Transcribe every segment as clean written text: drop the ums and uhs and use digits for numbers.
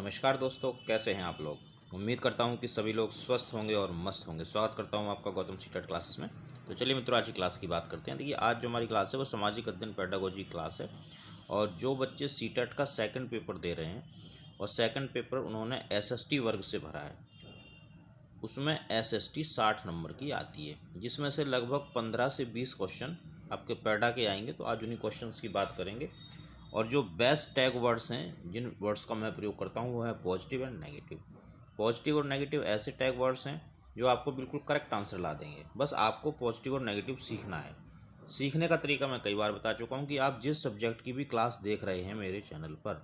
नमस्कार दोस्तों, कैसे हैं आप लोग। उम्मीद करता हूं कि सभी लोग स्वस्थ होंगे और मस्त होंगे। स्वागत करता हूं आपका गौतम सीटेट क्लासेस में। तो चलिए मित्रों, आज की क्लास की बात करते हैं। देखिए, आज जो हमारी क्लास है वो सामाजिक अध्ययन पेडागोजी क्लास है। और जो बच्चे सीटेट का सेकंड पेपर दे रहे हैं और सेकंड पेपर उन्होंने SST वर्ग से भरा है, उसमें SST 60 नंबर की आती है, जिसमें से लगभग 15 से 20 क्वेश्चन आपके पैडा के आएंगे। तो आज उन्हीं क्वेश्चंस की बात करेंगे। और जो बेस्ट टैग वर्ड्स हैं, जिन वर्ड्स का मैं प्रयोग करता हूँ, वो है पॉजिटिव एंड नेगेटिव। पॉजिटिव और नेगेटिव ऐसे टैग वर्ड्स हैं जो आपको बिल्कुल करेक्ट आंसर ला देंगे। बस आपको पॉजिटिव और नेगेटिव सीखना है। सीखने का तरीका मैं कई बार बता चुका हूँ कि आप जिस सब्जेक्ट की भी क्लास देख रहे हैं मेरे चैनल पर,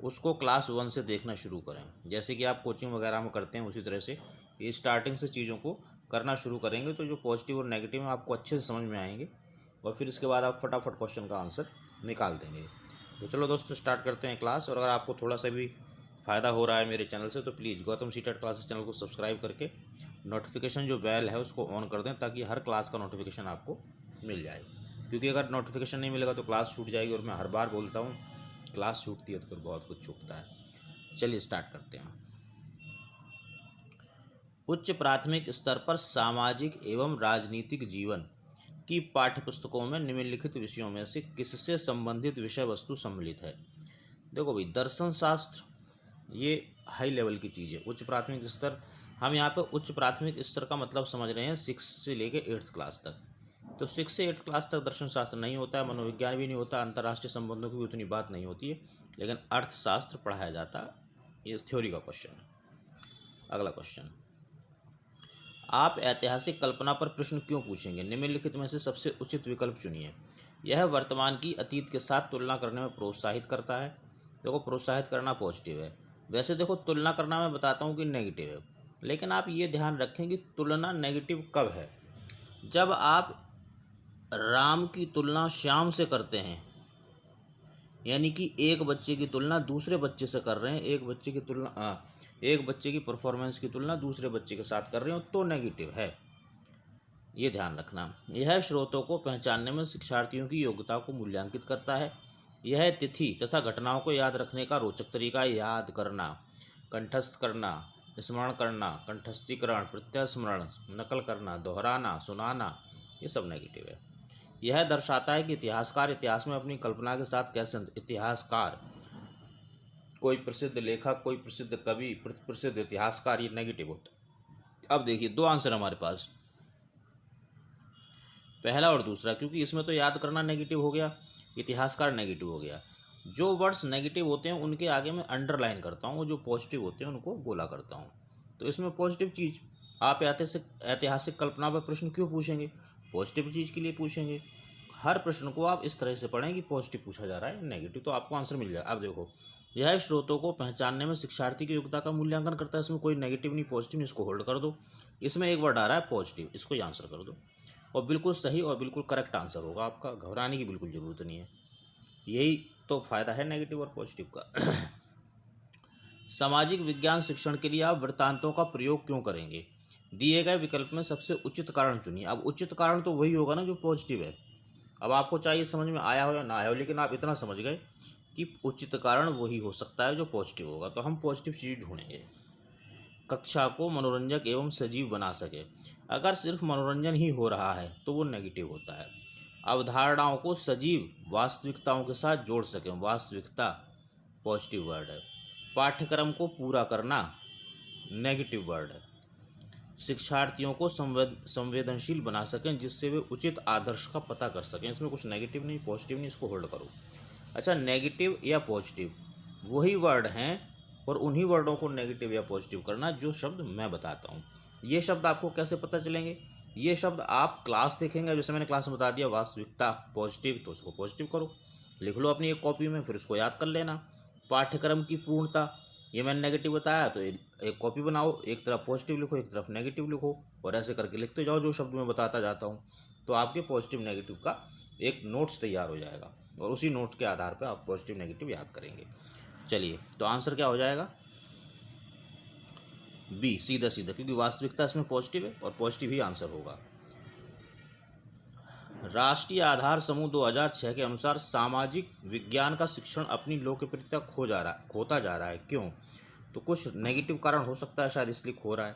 उसको क्लास 1 से देखना शुरू करें। जैसे कि आप कोचिंग वगैरह में करते हैं, उसी तरह से ये स्टार्टिंग से चीज़ों को करना शुरू करेंगे तो जो पॉजिटिव और नेगेटिव हैं आपको अच्छे से समझ में आएंगे और फिर इसके बाद आप फटाफट क्वेश्चन का आंसर निकाल देंगे। तो चलो दोस्तों, स्टार्ट करते हैं क्लास। और अगर आपको थोड़ा सा भी फ़ायदा हो रहा है मेरे चैनल से तो please Gautam CTET classes channel को सब्सक्राइब करके नोटिफिकेशन जो बेल है उसको ऑन कर दें, ताकि हर क्लास का नोटिफिकेशन आपको मिल जाए। क्योंकि अगर नोटिफिकेशन नहीं मिलेगा तो क्लास छूट जाएगी, और मैं हर बार बोलता हूँ क्लास छूटती है तो फिर बहुत कुछ छूटता है। चलिए स्टार्ट करते हैं। उच्च प्राथमिक स्तर पर सामाजिक एवं राजनीतिक जीवन की पाठ्यपुस्तकों में निम्नलिखित विषयों में से किससे संबंधित विषय वस्तु सम्मिलित है। देखो भाई, दर्शन शास्त्र ये हाई लेवल की चीज़ है। उच्च प्राथमिक स्तर, हम यहाँ पे उच्च प्राथमिक स्तर का मतलब समझ रहे हैं 6 से लेके 8th क्लास तक। तो 6 से 8th क्लास तक दर्शन शास्त्र नहीं होता है, मनोविज्ञान भी नहीं होता, अंतर्राष्ट्रीय संबंधों की भी उतनी बात नहीं होती है, लेकिन अर्थशास्त्र पढ़ाया जाता है। ये थ्योरी का क्वेश्चन है। अगला क्वेश्चन, आप ऐतिहासिक कल्पना पर प्रश्न क्यों पूछेंगे। निम्नलिखित में से सबसे उचित विकल्प चुनिए। यह वर्तमान की अतीत के साथ तुलना करने में प्रोत्साहित करता है। देखो, प्रोत्साहित करना पॉजिटिव है। वैसे देखो, तुलना करना मैं बताता हूँ कि नेगेटिव है, लेकिन आप ये ध्यान रखें कि तुलना नेगेटिव कब है। जब आप राम की तुलना श्याम से करते हैं, यानी कि एक बच्चे की तुलना दूसरे बच्चे से कर रहे हैं, एक बच्चे की परफॉर्मेंस की तुलना दूसरे बच्चे के साथ कर रहे हो, तो नेगेटिव है। ये ध्यान रखना। यह स्रोतों को पहचानने में शिक्षार्थियों की योग्यता को मूल्यांकित करता है। यह तिथि तथा घटनाओं को याद रखने का रोचक तरीका है। याद करना, कंठस्थ करना, स्मरण करना, कंठस्थीकरण, प्रत्यस्मरण, नकल करना, दोहराना, सुनाना, ये सब नेगेटिव है। यह दर्शाता है कि इतिहासकार इतिहास में अपनी कल्पना के साथ कैसे, इतिहासकार कोई प्रसिद्ध लेखक, कोई प्रसिद्ध कवि, प्रसिद्ध इतिहासकार, ये नेगेटिव होता है। अब देखिए, 2 आंसर हमारे पास, पहला और दूसरा, क्योंकि इसमें तो याद करना नेगेटिव हो गया, इतिहासकार नेगेटिव हो गया। जो वर्ड्स नेगेटिव होते हैं उनके आगे मैं अंडरलाइन करता हूँ, जो पॉजिटिव होते हैं उनको बोला करता हूँ। तो इसमें पॉजिटिव चीज़, आप ऐतिहासिक कल्पना पर प्रश्न क्यों पूछेंगे, पॉजिटिव चीज़ के लिए पूछेंगे। हर प्रश्न को आप इस तरह से पढ़ें कि पॉजिटिव पूछा जा रहा है, नेगेटिव तो आपको आंसर मिल जाए। अब देखो, यह स्रोतों को पहचानने में शिक्षार्थी की योग्यता का मूल्यांकन करता है। इसमें कोई नेगेटिव नहीं, पॉजिटिव नहीं, इसको होल्ड कर दो। इसमें एक वर्ड आ रहा है पॉजिटिव, इसको ही आंसर कर दो और बिल्कुल सही और बिल्कुल करेक्ट आंसर होगा आपका। घबराने की बिल्कुल ज़रूरत नहीं है। यही तो फ़ायदा है नेगेटिव और पॉजिटिव का। सामाजिक विज्ञान शिक्षण के लिए आप वृत्तांतों का प्रयोग क्यों करेंगे। दिए गए विकल्प में सबसे उचित कारण चुनिए। अब उचित कारण तो वही होगा ना जो पॉजिटिव है। अब आपको चाहिए समझ में आया हो या ना आया हो, लेकिन आप इतना समझ गए कि उचित कारण वही हो सकता है जो पॉजिटिव होगा, तो हम पॉजिटिव चीज़ ढूंढेंगे। कक्षा को मनोरंजक एवं सजीव बना सके। अगर सिर्फ मनोरंजन ही हो रहा है तो वो नेगेटिव होता है। अवधारणाओं को सजीव वास्तविकताओं के साथ जोड़ सकें, वास्तविकता पॉजिटिव वर्ड है। पाठ्यक्रम को पूरा करना नेगेटिव वर्ड है। शिक्षार्थियों को संवेदनशील बना सकें जिससे वे उचित आदर्श का पता कर सकें। इसमें कुछ नेगेटिव नहीं, पॉजिटिव नहीं, इसको होल्ड करो। अच्छा, नेगेटिव या पॉजिटिव वही वर्ड हैं, और उन्हीं वर्डों को नेगेटिव या पॉजिटिव करना जो शब्द मैं बताता हूँ। ये शब्द आपको कैसे पता चलेंगे, ये शब्द आप क्लास देखेंगे। जैसे मैंने क्लास में बता दिया वास्तविकता पॉजिटिव, तो उसको पॉजिटिव करो, लिख लो अपनी एक कॉपी में, फिर उसको याद कर लेना। पाठ्यक्रम की पूर्णता, ये मैंने नेगेटिव बताया तो एक कॉपी बनाओ, एक तरफ पॉजिटिव लिखो, एक तरफ नेगेटिव लिखो, और ऐसे करके लिखते जाओ जो शब्द मैं बताता जाता हूँ। तो आपके पॉजिटिव नेगेटिव का एक नोट्स तैयार हो जाएगा, और उसी नोट के आधार पर आप पॉजिटिव नेगेटिव याद करेंगे। चलिए, तो आंसर क्या हो जाएगा, बी, सीधा सीधा, क्योंकि वास्तविकता इसमें पॉजिटिव है और पॉजिटिव ही आंसर होगा। राष्ट्रीय आधार समूह 2006 के अनुसार सामाजिक विज्ञान का शिक्षण अपनी लोकप्रियता खोता जा रहा है। क्यों? तो कुछ नेगेटिव कारण हो सकता है, शायद इसलिए खो रहा है।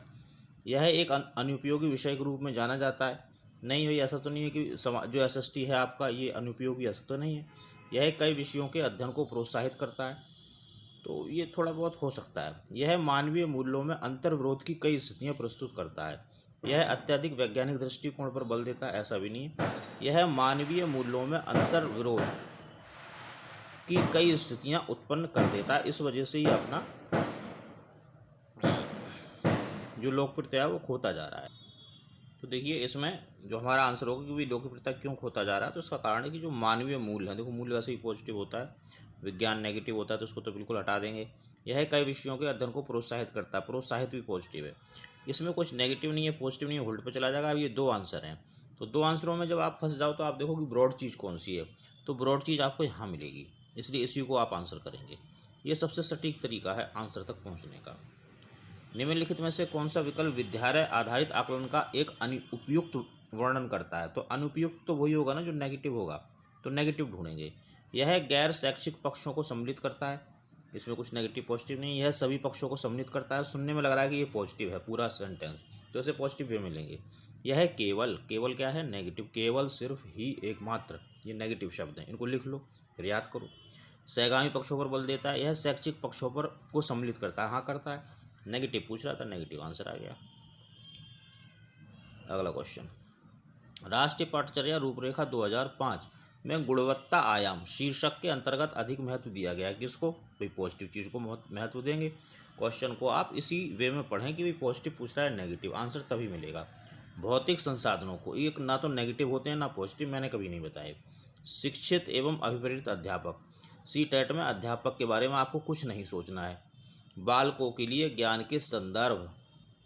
यह एक अनुपयोगी विषय के रूप में जाना जाता है। नहीं भाई, ऐसा तो नहीं है कि जो एसएसटी है आपका ये अनुपयोगी, ऐसा तो नहीं है। यह कई विषयों के अध्ययन को प्रोत्साहित करता है, तो ये थोड़ा बहुत हो सकता है। यह मानवीय मूल्यों में अंतर्विरोध की कई स्थितियाँ प्रस्तुत करता है। यह अत्यधिक वैज्ञानिक दृष्टिकोण पर बल देता है, ऐसा भी नहीं है। यह मानवीय मूल्यों में अंतर्विरोध की कई स्थितियाँ उत्पन्न कर देता है, इस वजह से ये अपना जो लोकप्रियता है वो खोता जा रहा है। तो देखिए इसमें जो हमारा आंसर होगा कि भी लोकप्रियता क्यों खोता जा रहा है, तो इसका कारण है कि जो मानवीय मूल्य है, देखो मूल्य वैसे ही पॉजिटिव होता है, विज्ञान नेगेटिव होता है, तो उसको तो बिल्कुल हटा देंगे। यह कई विषयों के अध्ययन को प्रोत्साहित करता है, प्रोत्साहित भी पॉजिटिव है, इसमें कुछ नेगेटिव नहीं है, पॉजिटिव नहीं है, होल्ड पे चला जाएगा। अब ये दो आंसर हैं, तो दो आंसरों में जब आप फंस जाओ तो आप देखो कि ब्रॉड चीज़ कौन सी है, तो ब्रॉड चीज़ आपको यहाँ मिलेगी, इसलिए इसी को आप आंसर करेंगे। ये सबसे सटीक तरीका है आंसर तक पहुँचने का। निम्नलिखित में से कौन सा विकल्प विद्यालय आधारित आकलन का एक अनुपयुक्त वर्णन करता है? तो अनुपयुक्त तो वही होगा ना जो नेगेटिव होगा, तो नेगेटिव ढूंढेंगे। यह गैर शैक्षिक पक्षों को सम्मिलित करता है, इसमें कुछ नेगेटिव पॉजिटिव नहीं। यह सभी पक्षों को सम्मिलित करता है, सुनने में लग रहा है कि ये पॉजिटिव है पूरा सेंटेंस, तो इसे पॉजिटिव वे मिलेंगे। यह केवल क्या है? नेगेटिव। केवल, सिर्फ, ही, एकमात्र, ये नेगेटिव शब्द हैं, इनको लिख लो फिर याद करो। सहगामी पक्षों पर बल देता है, यह शैक्षिक पक्षों पर को सम्मिलित करता है, हाँ करता है। नेगेटिव पूछ रहा था, नेगेटिव आंसर आ गया। अगला क्वेश्चन, राष्ट्रीय पाठचर्या रूपरेखा 2005 में गुणवत्ता आयाम शीर्षक के अंतर्गत अधिक महत्व दिया गया है, किसको? भाई पॉजिटिव चीज़ को महत्व देंगे। क्वेश्चन को आप इसी वे में पढ़ें कि भाई पॉजिटिव पूछ रहा है, नेगेटिव आंसर तभी मिलेगा। भौतिक संसाधनों को, एक ना तो नेगेटिव होते हैं ना पॉजिटिव, मैंने कभी नहीं बताए। शिक्षित एवं अभिप्रेरित अध्यापक, CTET में अध्यापक के बारे में आपको कुछ नहीं सोचना है। बालकों के लिए ज्ञान के संदर्भ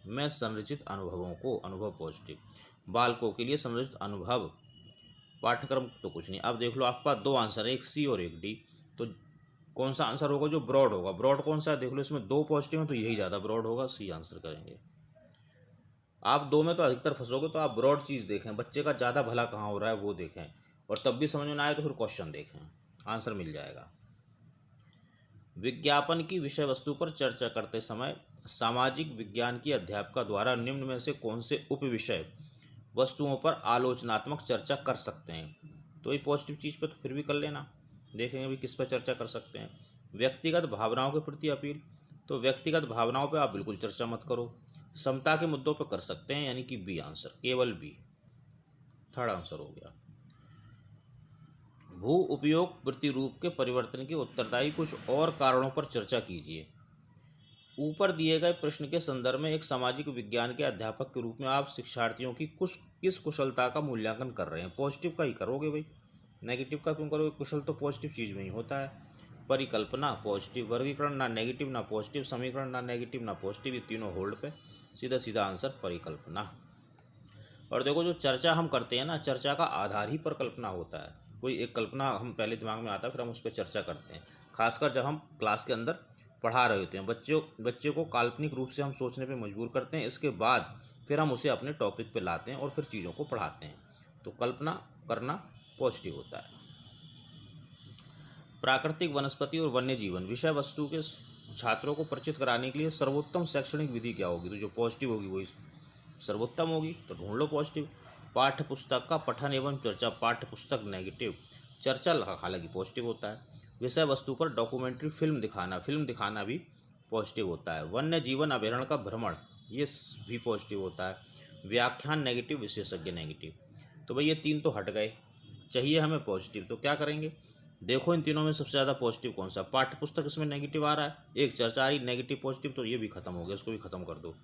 में संरचित अनुभवों को, अनुभव पॉजिटिव। बालकों के लिए संरचित अनुभव, पाठ्यक्रम तो कुछ नहीं। अब देख लो आपके पास दो आंसर है, एक सी और एक डी, तो कौन सा आंसर होगा जो ब्रॉड होगा? ब्रॉड कौन सा है देख लो, इसमें दो पॉजिटिव है तो यही ज़्यादा ब्रॉड होगा, सी आंसर करेंगे। आप दो में तो अधिकतर फंसोगे, तो आप ब्रॉड चीज़ देखें, बच्चे का ज़्यादा भला कहाँ हो रहा है वो देखें, और तब भी समझ में ना आए तो फिर क्वेश्चन देखें, आंसर मिल जाएगा। विज्ञापन की विषय वस्तु पर चर्चा करते समय सामाजिक विज्ञान की अध्यापका द्वारा निम्न में से कौन से उप विषय वस्तुओं पर आलोचनात्मक चर्चा कर सकते हैं? तो ये पॉजिटिव चीज़ पे तो फिर भी कर लेना, देखेंगे भी किस पर चर्चा कर सकते हैं। व्यक्तिगत भावनाओं के प्रति अपील, तो व्यक्तिगत भावनाओं पे आप बिल्कुल चर्चा मत करो। समता के मुद्दों पर कर सकते हैं, यानी कि बी आंसर, केवल बी, थर्ड आंसर हो गया। भू उपयोग प्रतिरूप के परिवर्तन के उत्तरदायी कुछ और कारणों पर चर्चा कीजिए। ऊपर दिए गए प्रश्न के संदर्भ में एक सामाजिक विज्ञान के अध्यापक के रूप में आप शिक्षार्थियों की किस कुशलता का मूल्यांकन कर रहे हैं? पॉजिटिव का ही करोगे भाई, नेगेटिव का क्यों करोगे? कुशल तो पॉजिटिव चीज़ में ही होता है। परिकल्पना पॉजिटिव, वर्गीकरण ना नेगेटिव ना पॉजिटिव, समीकरण ना नेगेटिव ना पॉजिटिव, ये तीनों होल्ड पे, सीधा सीधा आंसर परिकल्पना। और देखो जो चर्चा हम करते हैं ना, चर्चा का आधार ही परिकल्पना होता है। कोई एक कल्पना हम पहले दिमाग में आता है, फिर हम उस पर चर्चा करते हैं, खासकर जब हम क्लास के अंदर पढ़ा रहे होते हैं। बच्चे को काल्पनिक रूप से हम सोचने पे मजबूर करते हैं, इसके बाद फिर हम उसे अपने टॉपिक पे लाते हैं और फिर चीज़ों को पढ़ाते हैं, तो कल्पना करना पॉजिटिव होता है। प्राकृतिक, वनस्पति और वन्य जीवन विषय वस्तु के छात्रों को परिचित कराने के लिए सर्वोत्तम शैक्षणिक विधि क्या होगी? तो जो पॉजिटिव होगी वही सर्वोत्तम होगी, तो ढूंढ लो पॉजिटिव। पाठ्य पुस्तक का पठन एवं चर्चा, पाठ्य पुस्तक नेगेटिव, चर्चा हालांकि पॉजिटिव होता है। विषय वस्तु पर डॉक्यूमेंट्री फिल्म दिखाना भी पॉजिटिव होता है। वन्य जीवन अभयारण्य का भ्रमण, ये भी पॉजिटिव होता है। व्याख्यान नेगेटिव, विशेषज्ञ नेगेटिव। तो भाई ये तीन तो हट गए, चाहिए हमें पॉजिटिव, तो क्या करेंगे? देखो इन तीनों में सबसे ज़्यादा पॉजिटिव कौन सा? पाठ्य पुस्तक, इसमें नेगेटिव आ रहा है, एक चर्चा आ रही नेगेटिव पॉजिटिव, तो ये भी खत्म हो गया, इसको भी खत्म कर दो।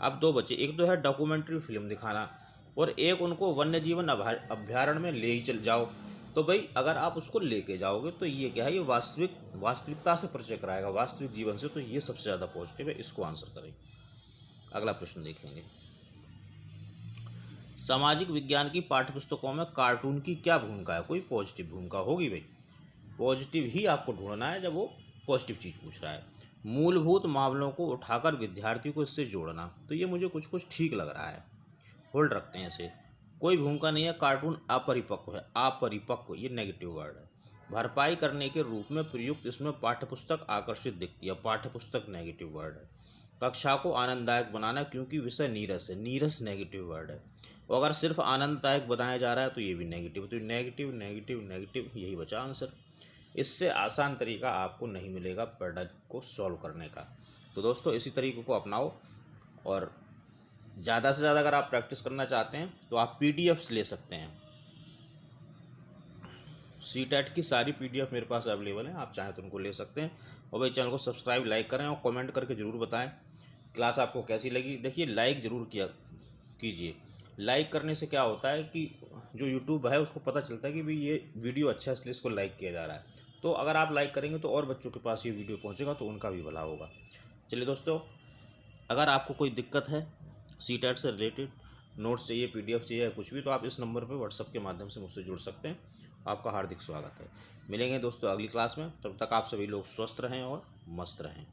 अब दो बचे, एक तो है डॉक्यूमेंट्री फिल्म दिखाना और एक उनको वन्य जीवन अभ्यारण्य में ले ही चल जाओ। तो भाई अगर आप उसको लेके जाओगे तो ये क्या है, ये वास्तविकता से परिचय कराएगा, वास्तविक जीवन से, तो ये सबसे ज़्यादा पॉजिटिव है, इसको आंसर करें। अगला प्रश्न देखेंगे, सामाजिक विज्ञान की पाठ्यपुस्तकों में कार्टून की क्या भूमिका है? कोई पॉजिटिव भूमिका होगी भाई, पॉजिटिव ही आपको ढूंढना है जब वो पॉजिटिव चीज़ पूछ रहा है। मूलभूत मामलों को उठाकर विद्यार्थियों को इससे जोड़ना, तो ये मुझे कुछ ठीक लग रहा है, होल्ड रखते हैं इसे। कोई भूमिका नहीं है, कार्टून अपरिपक्व है। अपरिपक्व ये नेगेटिव वर्ड है। भरपाई करने के रूप में प्रयुक्त इसमें पाठ्यपुस्तक आकर्षित दिखती है। पाठ्यपुस्तक नेगेटिव वर्ड है। कक्षा को आनंददायक बनाना क्योंकि विषय नीरस है। नीरस नेगेटिव वर्ड है। और अगर सिर्फ आनंददायक बनाया जा रहा है तो ये भी नेगेटिव। तो नेगेटिव नेगेटिव नेगेटिव यही बचा आंसर। इससे आसान तरीका आपको नहीं मिलेगा पैराडाइज को सॉल्व करने का। तो दोस्तों इसी तरीके को अपनाओ और ज़्यादा से ज़्यादा अगर आप प्रैक्टिस करना चाहते हैं तो आप पीडीएफ्स ले सकते हैं। सीटेट की सारी पीडीएफ मेरे पास अवेलेबल हैं, आप चाहें तो उनको ले सकते हैं। और भाई चैनल को सब्सक्राइब लाइक करें और कमेंट करके ज़रूर बताएं क्लास आपको कैसी लगी। देखिए लाइक ज़रूर कीजिए। लाइक करने से क्या होता है कि जो यूट्यूब है उसको पता चलता है कि भाई ये वीडियो अच्छा है इसलिए इसको लाइक किया जा रहा है। तो अगर आप लाइक करेंगे तो और बच्चों के पास ये वीडियो पहुँचेगा तो उनका भी भला होगा। चलिए दोस्तों, अगर आपको कोई दिक्कत है सीटेट से रिलेटेड, नोट्स चाहिए, पीडीएफ चाहिए या कुछ भी, तो आप इस नंबर पर व्हाट्सएप के माध्यम से मुझसे जुड़ सकते हैं। आपका हार्दिक स्वागत है। मिलेंगे दोस्तों अगली क्लास में। तब तक आप सभी लोग स्वस्थ रहें और मस्त रहें।